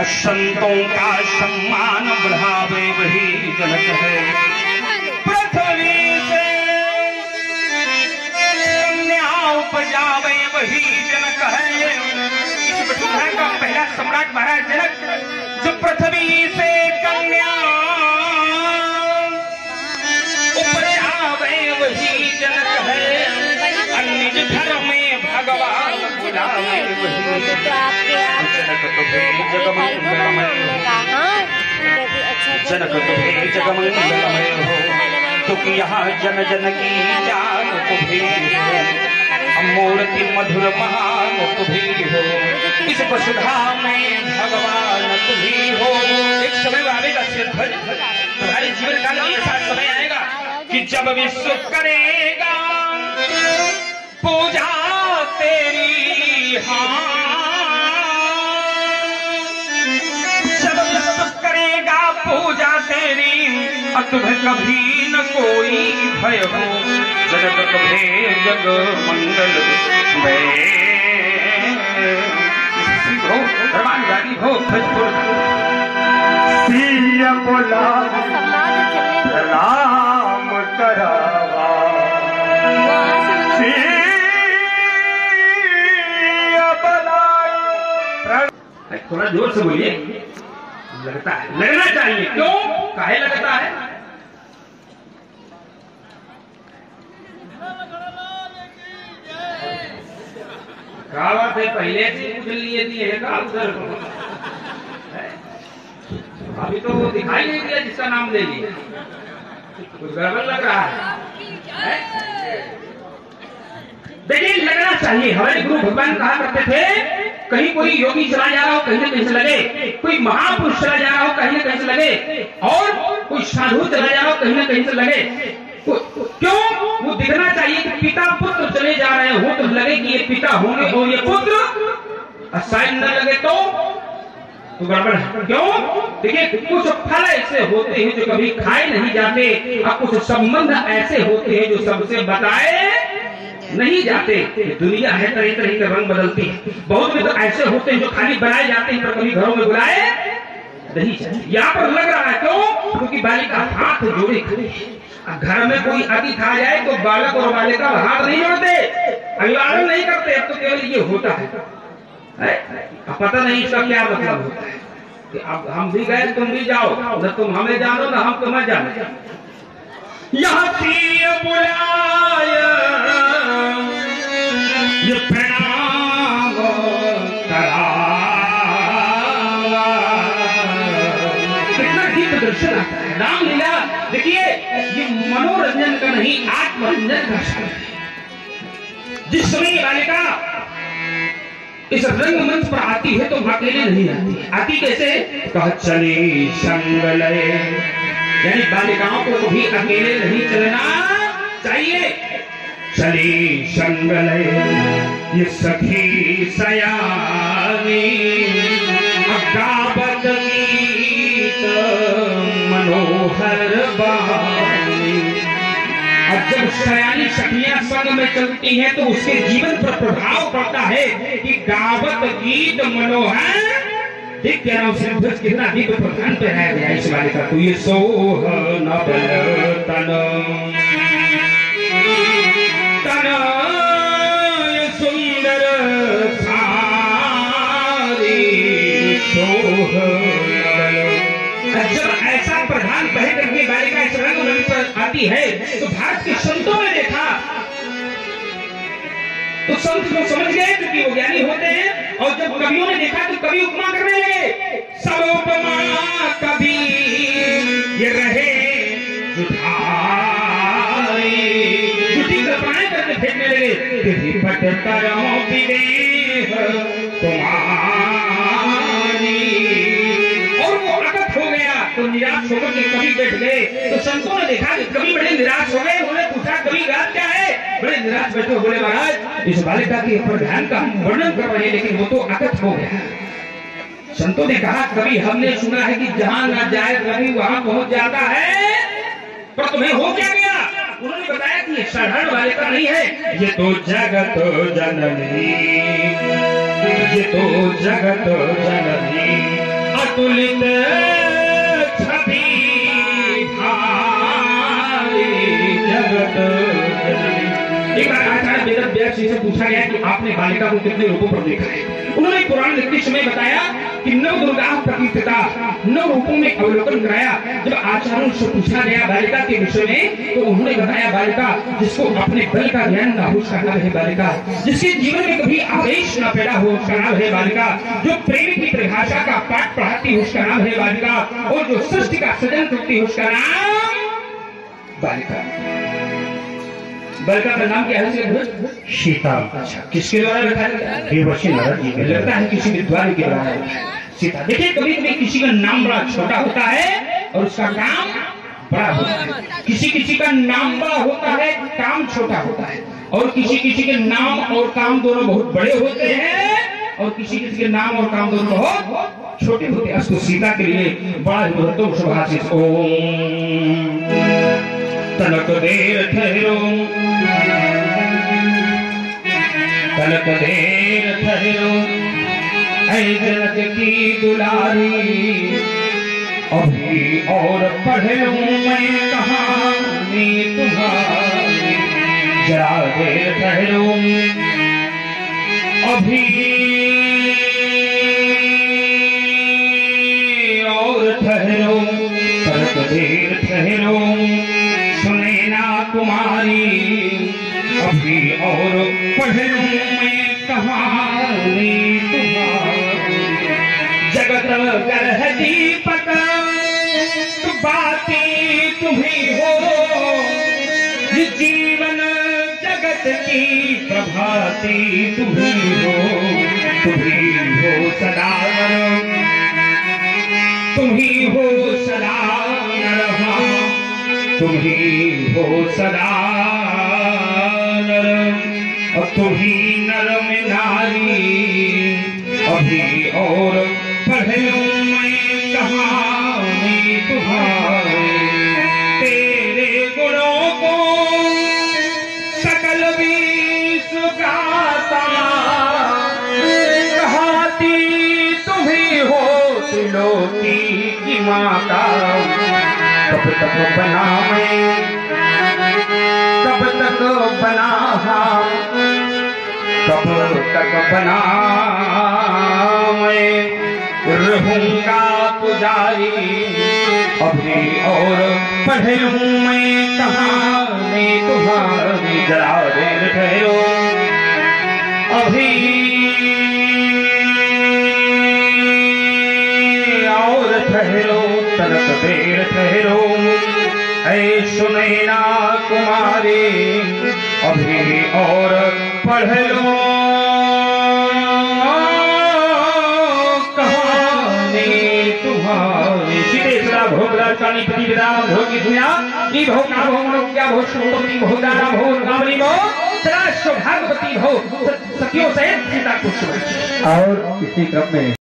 संतों का सम्मान बढ़ावे वही जनक है। पृथ्वी से कन्या उपजावे वही जनक है। इस वसुंधरा का पहला सम्राट महाराज जनक जो पृथ्वी से कन्या उपजावे वही जनक है। निज घर में भगवान बुलावे वही जनक तुम्हें जगमंगलमय हो। जनक तुम्हें जगमंगलमय हो। तो यहाँ जन जन की जान तुम्हें हो। मूर्ति मधुर महान तुम्हें हो। इस वसुधा में भगवान तुम्हें हो। एक समय आएगा तुम्हारे जीवन काल में ऐसा समय आएगा कि जब विश्व करेगा पूजा तेरी। हाँ, जब विश्व करेगा पूजा तेरी और तुम्हें कभी न कोई भय हो। जनक तुम्हें जग मंगल में हो भगवान गाड़ी हो सिया बोला सलाम करावा। थोड़ा जोर से बोलिए। लगता है, लगना चाहिए। क्यों काहे लगता है? क्या बात है, पहले से पूछ लिए थी उधर अभी तो वो दिखाई नहीं दिया जिसका नाम ले लिया। कुछ गड़बड़ लग रहा है। देखिए लगना चाहिए। हमारे गुरु भगवान कहा करते थे कहीं कोई योगी चला जा रहा हो कहीं न कहीं से लगे, कोई महापुरुष चला जा रहा हो कहीं न कहीं से लगे, और कोई साधु चला जा रहा हो कहीं न कहीं से लगे। क्यों? वो दिखना चाहिए कि पिता पुत्र चले जा रहे हो तो लगे कि ये पिता होंगे और ये पुत्र, शायद न लगे तो गड़बड़ है। क्यों? देखिए कुछ फल ऐसे होते हैं जो कभी खाए नहीं जाते और कुछ संबंध ऐसे होते हैं जो सबसे बताए नहीं जाते। दुनिया है तरह तरह के रंग बदलती है। बहुत में तो ऐसे होते हैं जो खाली बनाए जाते हैं पर कभी घरों में बुलाए नहीं जाते। यहाँ पर लग रहा है क्यों? क्योंकि बालिका हाथ जोड़े खड़े। घर में कोई अतिथि आ जाए तो बालक और बालिका हाथ नहीं जोड़ते, अभिवादन नहीं करते। अब तो केवल ये होता है। पता नहीं इसका क्या मतलब होता है कि अब हम भी गए तुम भी जाओ, न तुम हमें जानो न हम तुम्हें जानो। यहाँ बुलाया ये प्रणाम करावा। कितना गीत दर्शन आता है। रामलीला देखिए ये मनोरंजन का नहीं आत्मरंजन का समय है। जिस समय बालिका इस रंगमंच पर आती है तो अकेले नहीं आती। आती कैसे? कह चली संग लय, यानी बालिकाओं को भी अकेले नहीं चलना चाहिए। चली संग लय ये सखी सयानी गावत गीत मनोहर बानी। और जब सयानी सखियां संग में चलती हैं तो उसके जीवन पर प्रभाव पड़ता है कि गावत गीत मनोहर। देख क्या नाम से कितना दिव्य प्रधान पहनाया गया इस बालिका को। ये सोहन बल तन तन सुंदर सारी सोहन। जब ऐसा प्रधान पहन करके बालिका इस रंगमंच पर आती है तो भारत के संतों ने देखा तो संत को समझ गए क्योंकि वो ज्ञानी होते हैं। और जब कवियों ने देखा तो कवि उपमा करने लगे। सब उपमा कवि ये रहे जुठाई, झूठी कल्पनाएं करके फेंकने लगे। पट तरम विदेह तुम्हारी। और वो अकथ हो गया तो निराश होकर के कवि बैठ गए। तो संतों ने देखा कि कवि बड़े निराश हो गए। उन्होंने पूछा कवि गात क्या है? बड़े निराश बैठे। बोले महाराज इस बालिका के प्रधान का वर्णन कर रहे हैं लेकिन वो तो अकथ हो गया। संतों ने कहा कवि हमने सुना है कि जहां न जाए कवि वहां पहुंच जाता है, पर तुम्हें हो क्या गया? उन्होंने बताया कि ये साधारण बालिका नहीं है, ये तो जगत जननी, ये तो जगत जननी अतुलित छवि भारी जगत जननी। एक बार आचार्य वेदव्यास जी से पूछा गया कि आपने बालिका को कितने रूपों पर देखा है। उन्होंने पुराण निर्दिष्ट में बताया कि नव दुर्गा प्रकृतिता, नव रूपों में अवलोकन कराया। जब आचार्यों से पूछा गया बालिका के विषय में तो उन्होंने बताया बालिका जिसको अपने बल का ज्ञान न हो उसका नाम है बालिका, जिसके जीवन में कभी आवेश न पैदा हो उसका नाम है बालिका, जो प्रेम की परिभाषा का पाठ पढ़ाती है उसका नाम है बालिका, और जो सृष्टि का सृजन करती है उसका नाम बालिका। बालिका का नाम क्या है? सीता। अच्छा, किसके द्वारा रखा गया? देवर्षि नारद जी के। लगता है किसी विद्वान के द्वारा सीता। देखिए कभी कभी किसी का नाम बड़ा छोटा होता है और उसका काम बड़ा होता है। किसी किसी का नाम बड़ा होता है, काम छोटा होता है, और किसी किसी के नाम और काम दोनों बहुत बड़े होते हैं, और किसी किसी के नाम और काम दोनों बहुत छोटे होते हैं। तो सीता के लिए बड़ा महत्व शुभाशीष। ओम तनक देर ठहरो, तनक देर ठहरो, ऐ जनक की दुलारी, अभी और पढ़ लूं मैं कहानी तुम्हारी। जरा देर ठहरो, अभी और ठहरो, तनक देर ठहरो, सुने ना कुमारी, अभी और पढ़ लूं मैं कहानी तुम्हारी। जगत ग्रह दीपक बाती तुम्ही हो, जीवन जगत की प्रभाती तुम्ही हो। तुम्ही हो सदा तुम्ही हो सदा नर, तुम्ही हो सदा नर, और तुम्ही नर में नारी, अभी और पढ़ लूं मैं कहानी तुम्हारी। तेरे गुणों को सकल विश्व गाता, कहाती तुम्ही हो त्रिलोकी की माता। कब तक बना मैं, कब तक बना, कब तक बना मैं रहूंगा पुजारी, अभी और पढ़ लूं मैं कहानी तुम्हारी। जरा देर ठहरो, अभी और ठहरो, तनक देर ठहरो, ऐ सुने ना कुमारी, अभी और पढ़ लो कहानी तुम्हारी। सीतेश्वरा भोगराचानी पति विदाम भोगी दुनिया जी भो का भो मनो क्या भो श्रोतपति भो दारा भो गावनी भो सदा सौभाग्यवती भो, सखियों सहित सीता को शुभ। और इसी क्रम में